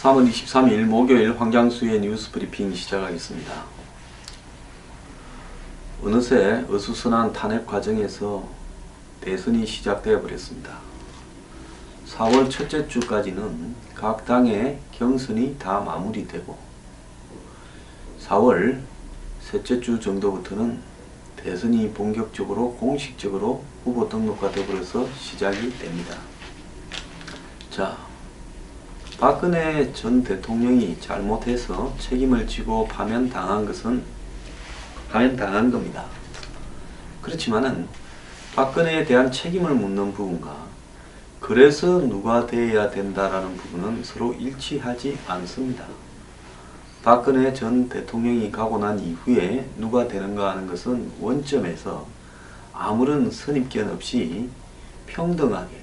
(3월 23일) 목요일 황장수의 뉴스 브리핑 시작하겠습니다. 어느새 어수선한 탄핵 과정에서 대선이 시작되어 버렸습니다. 4월 첫째 주까지는 각 당의 경선이 다 마무리되고 4월 셋째 주 정도부터는 대선이 본격적으로 공식적으로 후보 등록과 더불어서 시작이 됩니다. 자, 박근혜 전 대통령이 잘못해서 책임을 지고 파면당한 것은 파면당한 겁니다. 그렇지만은 박근혜에 대한 책임을 묻는 부분과 그래서 누가 되어야 된다라는 부분은 서로 일치하지 않습니다. 박근혜 전 대통령이 가고 난 이후에 누가 되는가 하는 것은 원점에서 아무런 선입견 없이 평등하게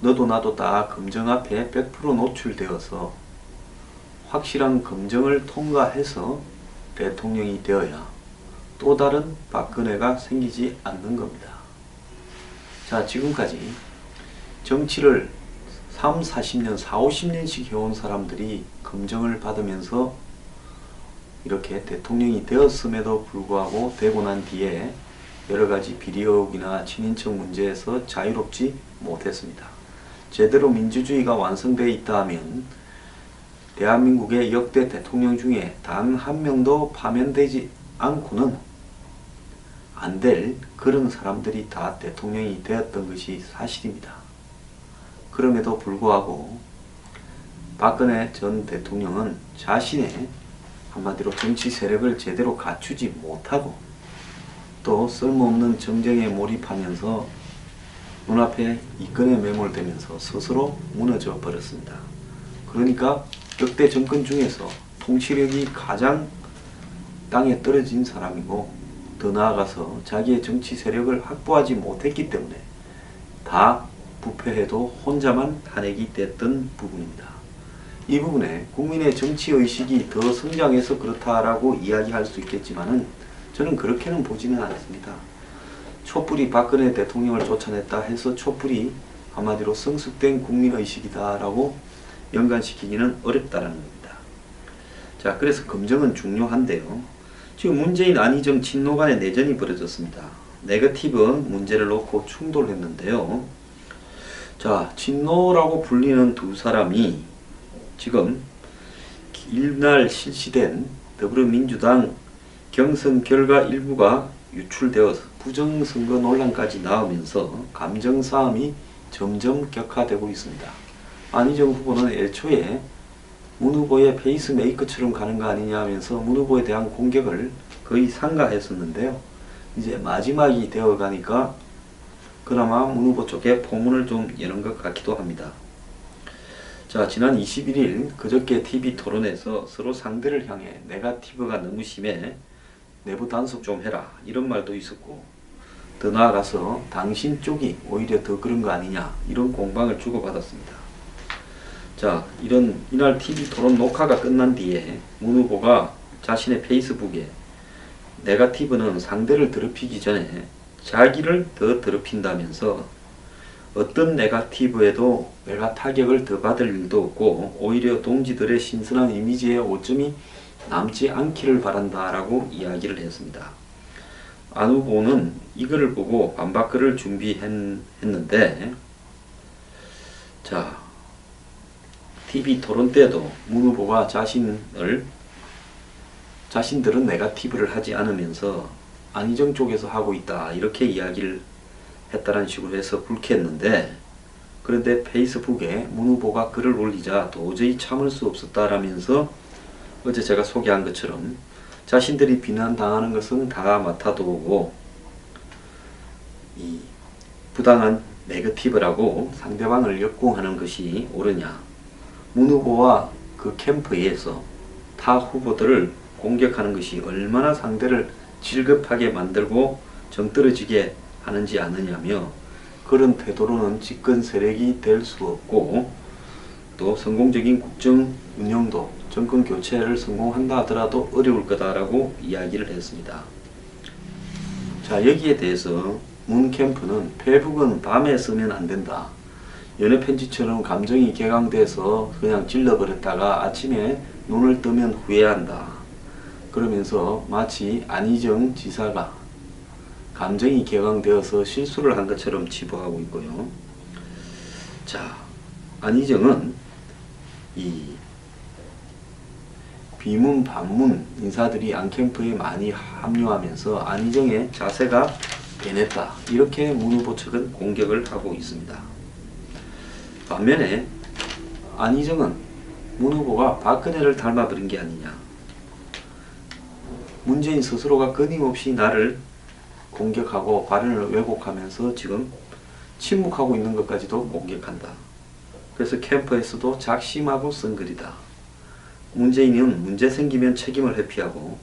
너도 나도 다 검증 앞에 100% 노출되어서 확실한 검증을 통과해서 대통령이 되어야 또 다른 박근혜가 생기지 않는 겁니다. 자, 지금까지 정치를 3, 40년, 4, 50년씩 해온 사람들이 검증을 받으면서 이렇게 대통령이 되었음에도 불구하고 되고 난 뒤에 여러가지 비리 의혹이나 친인척 문제에서 자유롭지 못했습니다. 제대로 민주주의가 완성되어 있다 하면 대한민국의 역대 대통령 중에 단 한 명도 파면되지 않고는 안 될 그런 사람들이 다 대통령이 되었던 것이 사실입니다. 그럼에도 불구하고 박근혜 전 대통령은 자신의 한마디로 정치 세력을 제대로 갖추지 못하고 또 쓸모없는 정쟁에 몰입하면서 눈앞에 이권에 매몰되면서 스스로 무너져 버렸습니다. 그러니까 역대 정권 중에서 통치력이 가장 땅에 떨어진 사람이고 더 나아가서 자기의 정치 세력을 확보하지 못했기 때문에 다 부패해도 혼자만 탄핵이 됐던 부분입니다. 이 부분에 국민의 정치의식이 더 성장해서 그렇다라고 이야기할 수 있겠지만은 저는 그렇게는 보지는 않습니다. 촛불이 박근혜 대통령을 쫓아냈다 해서 촛불이 한마디로 성숙된 국민의식이다 라고 연관시키기는 어렵다는 겁니다. 자, 그래서 검증은 중요한데요. 지금 문재인, 안희정, 친노 간의 내전이 벌어졌습니다. 네거티브 문제를 놓고 충돌했는데요. 자, 친노라고 불리는 두 사람이 지금 이날 실시된 더불어민주당 경선 결과 일부가 유출되어서 부정선거 논란까지 나오면서 감정싸움이 점점 격화되고 있습니다. 안희정 후보는 애초에 문 후보의 페이스메이커처럼 가는 거 아니냐 하면서 문 후보에 대한 공격을 거의 삼가했었는데요. 이제 마지막이 되어 가니까 그나마 문 후보 쪽에 포문을 좀 여는 것 같기도 합니다. 자, 지난 21일 그저께 TV 토론에서 서로 상대를 향해 네거티브가 너무 심해 내부 단속 좀 해라 이런 말도 있었고 더 나아가서 당신 쪽이 오히려 더 그런 거 아니냐 이런 공방을 주고받았습니다. 자, 이날 TV 토론 녹화가 끝난 뒤에 문 후보가 자신의 페이스북에 네거티브는 상대를 더럽히기 전에 자기를 더 더럽힌다면서 어떤 네거티브에도 내가 타격을 더 받을 일도 없고 오히려 동지들의 신선한 이미지에 오점이 남지 않기를 바란다라고 이야기를 했습니다. 안 후보는 이거를 보고 반박글을 준비했는데 자, TV 토론 때도 문 후보가 자신들은 네거티브를 하지 않으면서 안희정 쪽에서 하고 있다 이렇게 이야기를 했다는 식으로 해서 불쾌했는데 그런데 페이스북에 문 후보가 글을 올리자 도저히 참을 수 없었다라면서 어제 제가 소개한 것처럼 자신들이 비난당하는 것은 다 맡아두고 이 부당한 네거티브라고 상대방을 역공하는 것이 옳으냐, 문 후보와 그 캠프에서 타 후보들을 공격하는 것이 얼마나 상대를 질급하게 만들고 정떨어지게 하는지 아느냐며 그런 태도로는 집권 세력이 될 수 없고 또 성공적인 국정 운영도 정권 교체를 성공한다 하더라도 어려울 거다라고 이야기를 했습니다. 자, 여기에 대해서 문 캠프는 페북은 밤에 쓰면 안 된다. 연애편지처럼 감정이 격앙돼서 그냥 질러버렸다가 아침에 눈을 뜨면 후회한다. 그러면서 마치 안희정 지사가 감정이 격앙되어서 실수를 한 것처럼 치부하고 있고요. 자, 안희정은 이 비문 반문 인사들이 안캠프에 많이 합류하면서 안희정의 자세가 변했다. 이렇게 문 후보 측은 공격을 하고 있습니다. 반면에 안희정은 문 후보가 박근혜를 닮아버린 게 아니냐. 문재인 스스로가 끊임없이 나를 공격하고 발언을 왜곡하면서 지금 침묵하고 있는 것까지도 공격한다. 그래서 캠프에서도 작심하고 쓴 글이다. 문재인은 문제 생기면 책임을 회피하고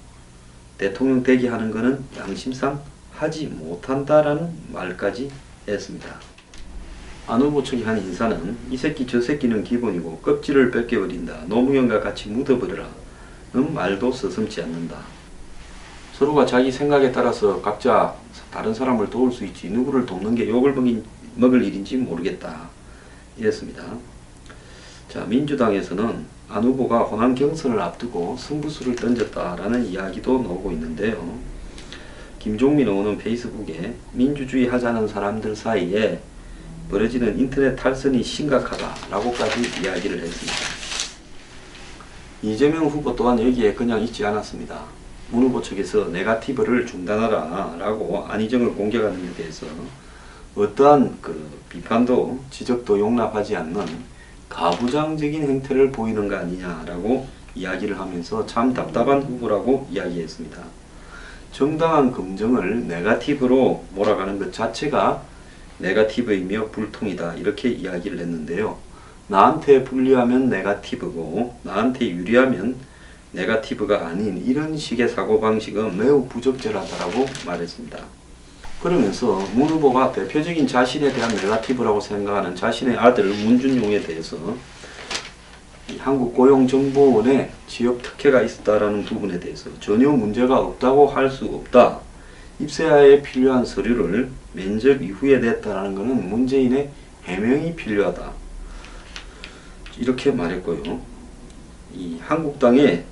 대통령 되게 하는 것은 양심상 하지 못한다라는 말까지 했습니다. 안 후보 측의 한 인사는 이 새끼 저 새끼는 기본이고 껍질을 벗겨버린다. 노무현과 같이 묻어버려라. 는 말도 서슴지 않는다. 서로가 자기 생각에 따라서 각자 다른 사람을 도울 수 있지 누구를 돕는 게 욕을 먹을 일인지 모르겠다. 이랬습니다. 자, 민주당에서는 안 후보가 호남 경선을 앞두고 승부수를 던졌다라는 이야기도 나오고 있는데요. 김종민 의원은 페이스북에 민주주의 하자는 사람들 사이에 벌어지는 인터넷 탈선이 심각하다라고까지 이야기를 했습니다. 이재명 후보 또한 여기에 그냥 있지 않았습니다. 문 후보 측에서 네거티브를 중단하라 라고 안희정을 공격하는 데 대해서 어떠한 비판도 지적도 용납하지 않는 가부장적인 행태를 보이는 거 아니냐라고 이야기를 하면서 참 답답한 후보라고 이야기했습니다. 정당한 검증을 네거티브로 몰아가는 것 자체가 네거티브이며 불통이다 이렇게 이야기를 했는데요. 나한테 불리하면 네거티브고 나한테 유리하면 네거티브가 아닌 이런 식의 사고방식은 매우 부적절하다고 말했습니다. 그러면서 문 후보가 대표적인 자신에 대한 네거티브라고 생각하는 자신의 아들 문준용에 대해서 한국고용정보원에 취업 특혜가 있었다라는 부분에 대해서 전혀 문제가 없다고 할 수 없다. 입사에 필요한 서류를 면접 이후에 냈다라는 것은 문재인의 해명이 필요하다. 이렇게 말했고요. 이 한국당의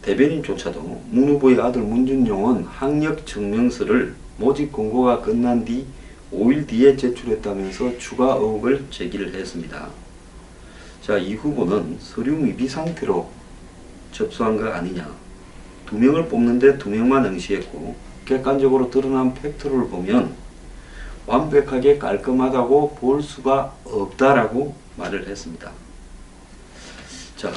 대변인조차도 문 후보의 아들 문준용은 학력 증명서를 모집 공고가 끝난 뒤 5일 뒤에 제출했다면서 추가 의혹을 제기를 했습니다. 자, 이 후보는 서류 미비 상태로 접수한 거 아니냐. 2명을 뽑는데 2명만 응시했고 객관적으로 드러난 팩트를 보면 완벽하게 깔끔하다고 볼 수가 없다라고 말을 했습니다. 자,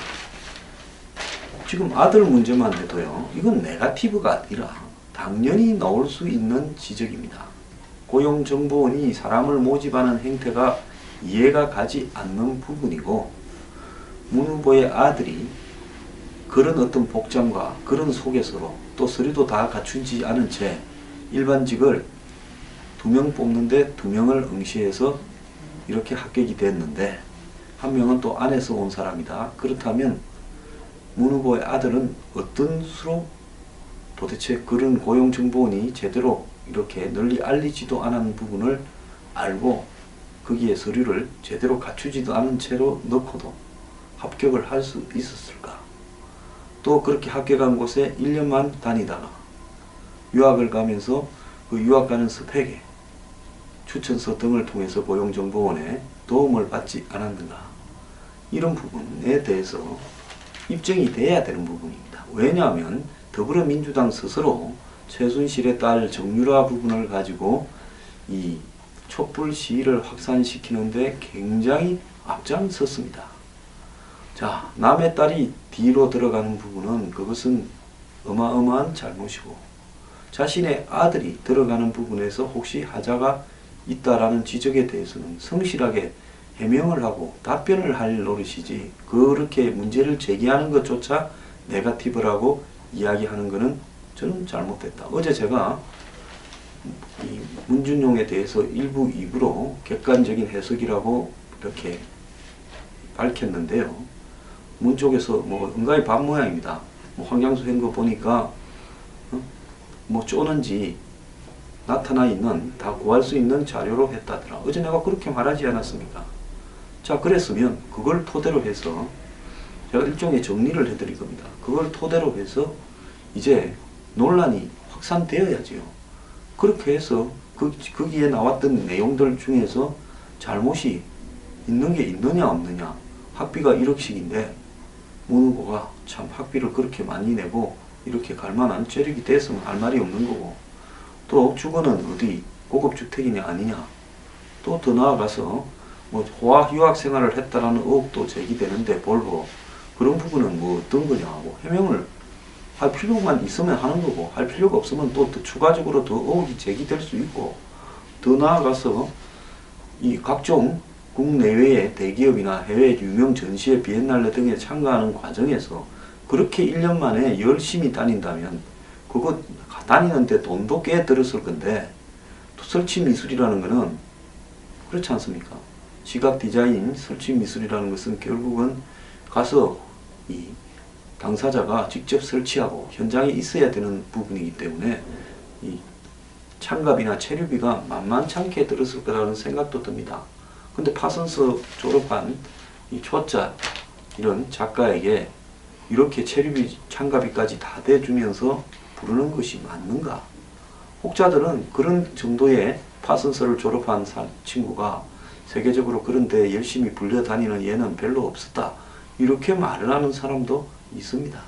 지금 아들 문제만 해도요. 이건 네거티브가 아니라 당연히 나올 수 있는 지적입니다. 고용정보원이 사람을 모집하는 행태가 이해가 가지 않는 부분이고 문 후보의 아들이 그런 어떤 복장과 그런 속에서로 또 서류도 다 갖추지 않은 채 일반직을 2명 뽑는데 2명을 응시해서 이렇게 합격이 됐는데 한 명은 또 안에서 온 사람이다. 그렇다면 문 후보의 아들은 어떤 수로 도대체 그런 고용정보원이 제대로 이렇게 널리 알리지도 않은 부분을 알고 거기에 서류를 제대로 갖추지도 않은 채로 넣고도 합격을 할 수 있었을까? 또 그렇게 합격한 곳에 1년만 다니다가 유학을 가면서 그 유학 가는 스펙에 추천서 등을 통해서 고용정보원에 도움을 받지 않았는가? 이런 부분에 대해서 입증이 돼야 되는 부분입니다. 왜냐하면 더불어민주당 스스로 최순실의 딸 정유라 부분을 가지고 이 촛불 시위를 확산시키는데 굉장히 앞장섰습니다. 자, 남의 딸이 뒤로 들어가는 부분은 그것은 어마어마한 잘못이고 자신의 아들이 들어가는 부분에서 혹시 하자가 있다라는 지적에 대해서는 성실하게 해명을 하고 답변을 할 노릇이지 그렇게 문제를 제기하는 것조차 네거티브라고 이야기하는 것은 저는 잘못됐다. 어제 제가 이 문준용에 대해서 일부 2부로 객관적인 해석이라고 이렇게 밝혔는데요. 문 쪽에서 뭐 응가히 반 모양입니다. 뭐 황장수 한 거 보니까 뭐 쪼는지 나타나 있는 다 구할 수 있는 자료로 했다더라. 어제 내가 그렇게 말하지 않았습니까? 자, 그랬으면 그걸 토대로 해서 제가 일종의 정리를 해드릴 겁니다. 그걸 토대로 해서 이제 논란이 확산되어야지요. 그렇게 해서 거기에 나왔던 내용들 중에서 잘못이 있는 게 있느냐 없느냐. 학비가 1억씩인데 문 후보가 참 학비를 그렇게 많이 내고 이렇게 갈 만한 체력이 됐으면 할 말이 없는 거고, 또 주거는 어디 고급주택이냐 아니냐, 또 더 나아가서 뭐 호화 유학 생활을 했다라는 의혹도 제기되는데 볼보 그런 부분은 뭐 어떤 거냐 하고 해명을 할 필요만 있으면 하는 거고, 할 필요가 없으면 또 추가적으로 더 의혹이 제기될 수 있고, 더 나아가서 이 각종 국내외의 대기업이나 해외 유명 전시회 비엔날레 등에 참가하는 과정에서 그렇게 1년 만에 열심히 다닌다면 그거 다니는데 돈도 꽤 들었을 건데, 또 설치 미술이라는 거는 그렇지 않습니까? 시각 디자인 설치 미술이라는 것은 결국은 가서 이 당사자가 직접 설치하고 현장에 있어야 되는 부분이기 때문에 이 참가비나 체류비가 만만찮게 들었을 거라는 생각도 듭니다. 근데 파슨스 졸업한 이 초짜 이런 작가에게 이렇게 체류비, 참가비까지 다 대주면서 부르는 것이 맞는가? 혹자들은 그런 정도의 파슨스를 졸업한 친구가 세계적으로 그런 데 열심히 불려다니는 예는 별로 없었다, 이렇게 말을 하는 사람도 있습니다.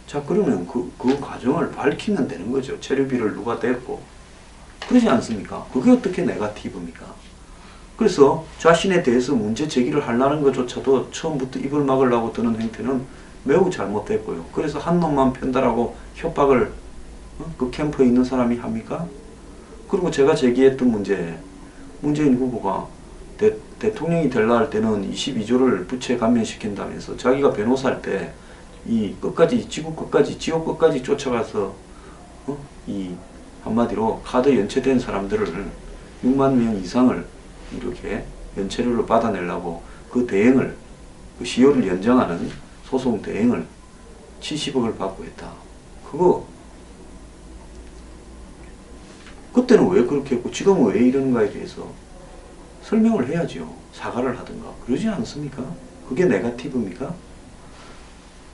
자, 그러면 그 과정을 밝히면 되는 거죠. 체류비를 누가 댔고. 그러지 않습니까? 그게 어떻게 네거티브입니까? 그래서 자신에 대해서 문제 제기를 하려는 것조차도 처음부터 입을 막으려고 드는 행태는 매우 잘못됐고요. 그래서 한 놈만 편달하고 협박을 그 캠프에 있는 사람이 합니까? 그리고 제가 제기했던 문제, 문재인 후보가 대통령이 되려 할 때는 22조를 부채 감면시킨다면서 자기가 변호사 할 때 이 끝까지, 지구 끝까지, 지옥 끝까지 쫓아가서 이 한마디로 카드 연체된 사람들을 6만 명 이상을 이렇게 연체료를 받아내려고 그 대행을, 그 시효를 연장하는 소송 대행을 70억을 받고 했다. 그거 그때는 왜 그렇게 했고 지금은 왜 이러는가에 대해서 설명을 해야죠. 사과를 하든가. 그러지 않습니까? 그게 네거티브입니까?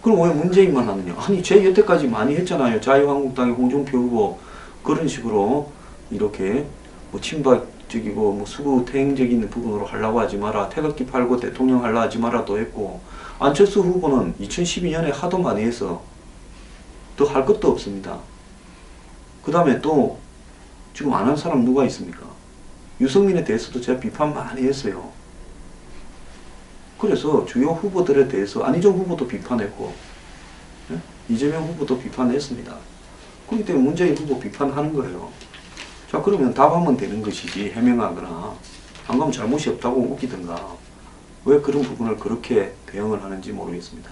그럼 왜 문재인만 하느냐? 아니, 제 여태까지 많이 했잖아요. 자유한국당의 홍준표 후보 그런 식으로 이렇게 뭐 친박적이고 뭐 수구태행적인 부분으로 하려고 하지 마라, 태극기 팔고 대통령 하려 하지 마라도 했고, 안철수 후보는 2012년에 하도 많이 해서 더 할 것도 없습니다. 그 다음에 또 지금 안 한 사람 누가 있습니까? 유승민에 대해서도 제가 비판 많이 했어요. 그래서 주요 후보들에 대해서 안희정 후보도 비판했고, 예? 이재명 후보도 비판했습니다. 그렇기 때문에 문재인 후보 비판하는 거예요. 자, 그러면 답하면 되는 것이지, 해명하거나 안 가면 잘못이 없다고 웃기든가. 왜 그런 부분을 그렇게 대응을 하는지 모르겠습니다.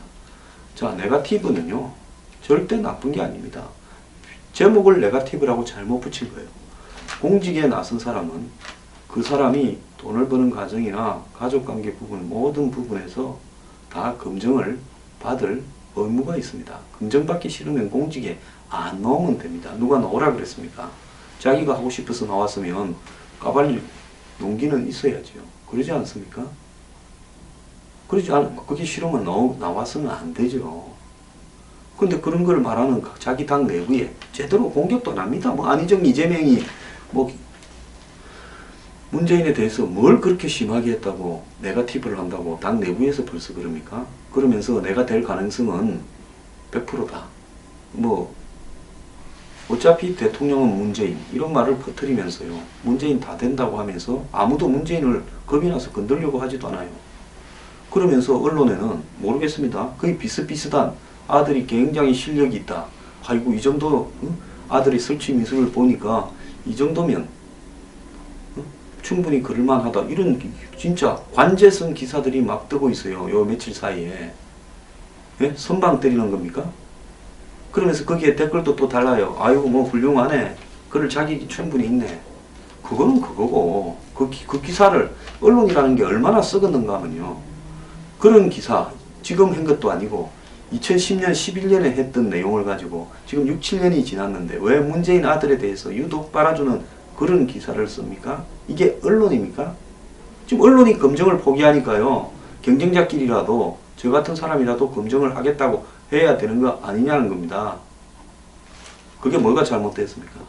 자, 네거티브는요 절대 나쁜 게 아닙니다. 제목을 네거티브라고 잘못 붙인 거예요. 공직에 나선 사람은 그 사람이 돈을 버는 과정이나 가족관계 부분, 모든 부분에서 다 검증을 받을 의무가 있습니다. 검증받기 싫으면 공직에 안 나오면 됩니다. 누가 나오라 그랬습니까? 자기가 하고 싶어서 나왔으면 까발릴 용기는 있어야죠. 그러지 않습니까? 그게 싫으면 나왔으면 안 되죠. 근데 그런 걸 말하는 자기 당 내부에 제대로 공격도 납니다. 뭐 안희정, 이재명이 뭐 문재인에 대해서 뭘 그렇게 심하게 했다고 네거티브를 한다고 당 내부에서 벌써 그럽니까? 그러면서 내가 될 가능성은 100%다. 뭐 어차피 대통령은 문재인 이런 말을 퍼뜨리면서요. 문재인 다 된다고 하면서 아무도 문재인을 겁이 나서 건들려고 하지도 않아요. 그러면서 언론에는 모르겠습니다. 거의 비슷비슷한 아들이 굉장히 실력이 있다. 아이고 이 정도 아들이 설치 미술을 보니까 이 정도면 충분히 그럴만하다. 이런 진짜 관제성 기사들이 막 뜨고 있어요. 요 며칠 사이에. 예? 선방 때리는 겁니까? 그러면서 거기에 댓글도 또 달라요. 아이고 뭐 훌륭하네. 그럴 자격이 충분히 있네. 그거는 그거고 그 기사를 언론이라는 게 얼마나 썩었는가 하면요. 그런 기사 지금 한 것도 아니고 2010년, 11년에 했던 내용을 가지고 지금 6, 7년이 지났는데 왜 문재인 아들에 대해서 유독 빨아주는 그런 기사를 씁니까? 이게 언론입니까? 지금 언론이 검증을 포기하니까요. 경쟁자끼리라도 저 같은 사람이라도 검증을 하겠다고 해야 되는 거 아니냐는 겁니다. 그게 뭐가 잘못됐습니까?